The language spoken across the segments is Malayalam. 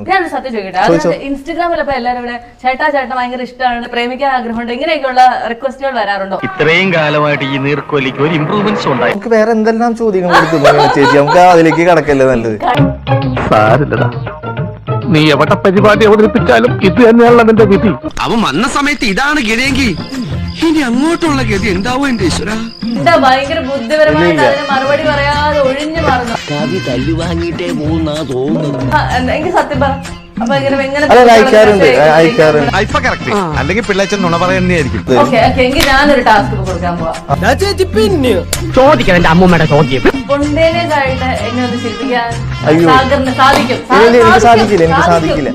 ഞാനൊരു സത്യം ചോദിക്കട്ടെ, അത് ഇൻസ്റ്റഗ്രാമിലപ്പോ എല്ലാരും ഇവിടെ ചേട്ടാ ഭയങ്കര ഇഷ്ടമാണ്, പ്രേമിക്കാൻ ആഗ്രഹമുണ്ട്, ഇങ്ങനെയൊക്കെയുള്ള റിക്വസ്റ്റുകൾ വരാറുണ്ടോ? ഇത്രയും കാലമായിട്ട് ഈ നീർക്കോലിക്ക് ഒരു ഇമ്പ്രൂവ്മെന്റ്സ് ഉണ്ടായി. നമുക്ക് വേറെ എന്തെല്ലാം ചോദ്യങ്ങൾ കൊടുക്കുന്നു ചേച്ചി, നമുക്ക് അതിലേക്ക് കടക്കല്ലേ നല്ലത്. സാരില്ലടാ, നീ എവിടെ പരിപാടി അവതരിപ്പിച്ചാലും ഇത് തന്നെയാണല്ലോ നിന്റെ വിധി. അവൻ വന്ന സമയത്ത് ഇതാണ് ഗതിയെങ്കിൽ ഇനി അങ്ങോട്ടുള്ള ഗതി എന്താവോ എന്റെ ഈശ്വര. എന്താ ഭയങ്കര ബുദ്ധിപരമായിട്ട് അതിന് മറുപടി പറയാതെ ഒഴിഞ്ഞു മാറുന്നു. എനിക്ക് സത്യം പറ, അപ്പൊ അല്ലെങ്കിൽ പിള്ളേച്ചൻ നുണ പറയുന്നതായിരിക്കും. എങ്കിൽ ഞാനൊരു ടാസ്ക് കൊടുക്കാൻ പോവാം. ചോദിക്കണം എന്റെ അമ്മൂമ്മയുടെ ചോദ്യം. സ്പോണ്ടേനിയസ് ആയിട്ട് എന്നെ ഒന്ന് ശില്പിക്കാൻ അയ്യോ. സാധിക്കും. എനിക്ക് സാധിക്കില്ല.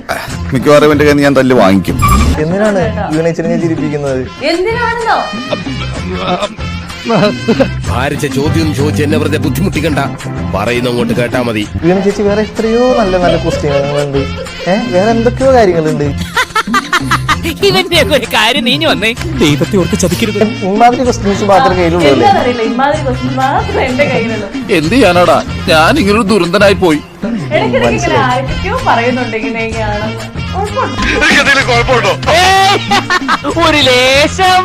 മിക്കവാറും എന്റെ കയ്യിൽ ഞാൻ തല്ല് വാങ്ങിക്കും. എന്തിനാണ് വീണേച്ചിനെ ചിരിപ്പിക്കുന്നത്? എന്തിനാണെന്നോ? ഭാരിച്ച ചോദ്യം ചോദിച്ച് എന്നെ വെറുതെ ബുദ്ധിമുട്ടിക്കണ്ട, പറയുന്ന അങ്ങോട്ട് കേട്ടാ മതി. വീണ ചേച്ചി വേറെ എത്രയോ നല്ല നല്ല ക്വസ്റ്റ്യനുകളുണ്ട്, വേറെ എന്തൊക്കെയോ കാര്യങ്ങളുണ്ട്. ഇവന്റെ ഒരു കാര്യം നീഞ്ഞു വന്നേ, ദൈവത്തെ ഓർത്ത് ചതിക്കരുത്. ഇമാതിരി ക്വസ്റ്റ്യൻസ് മാത്രമേ കയ്യിലുള്ളൂ. എന്താണെന്നറിയില്ല, ഇമാതിരി ക്വസ്റ്റ്യൻ മാത്രമേ എന്റെ കയ്യിലുള്ളൂ. എന്ത് ചെയ്യാനാടാ, ഞാൻ ഇങ്ങനൊരു ദുരന്തനായി പോയി. ഇടയ്ക്കിടയ്ക്ക് ഇങ്ങനെ ആയിട്ടൊക്കെയോ പറയുന്നുണ്ട് ഇങ്ങനെയൊക്കെയാണെന്ന്. ഒരു ലേശം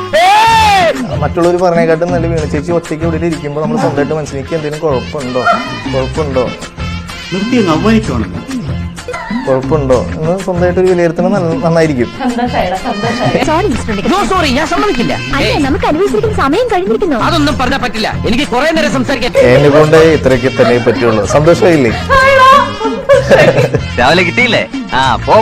മറ്റുള്ളവർ പറഞ്ഞേക്കാട്ടും നല്ല വീണ ചേച്ചി ഒറ്റയ്ക്ക് ഇവിടെ ഇരിക്കുമ്പോൾ നമ്മൾ സ്വന്തമായിട്ട് മനസ്സിലേക്ക് എന്തെങ്കിലും കുഴപ്പമുണ്ടോ എന്ന് സ്വന്തമായിട്ട് ഒരു വിലയിരുത്തണം നന്നായിരിക്കും. സോറി, ഞാൻ സമ്മതിക്കില്ല. നമുക്ക് അനുഭവിച്ചിരിക്കുന്ന സമയം കഴിഞ്ഞിരിക്കുന്നു. അതൊന്നും പറഞ്ഞാൽ പറ്റില്ല, എനിക്ക് കുറെ നേരം സംസാരിക്കാൻ. എന്നെ കൊണ്ട് ഇത്രയ്ക്ക് തന്നെ പറ്റുള്ളൂ. സന്തോഷമായില്ലേ? രാവിലെ കിട്ടിയില്ലേ? പോ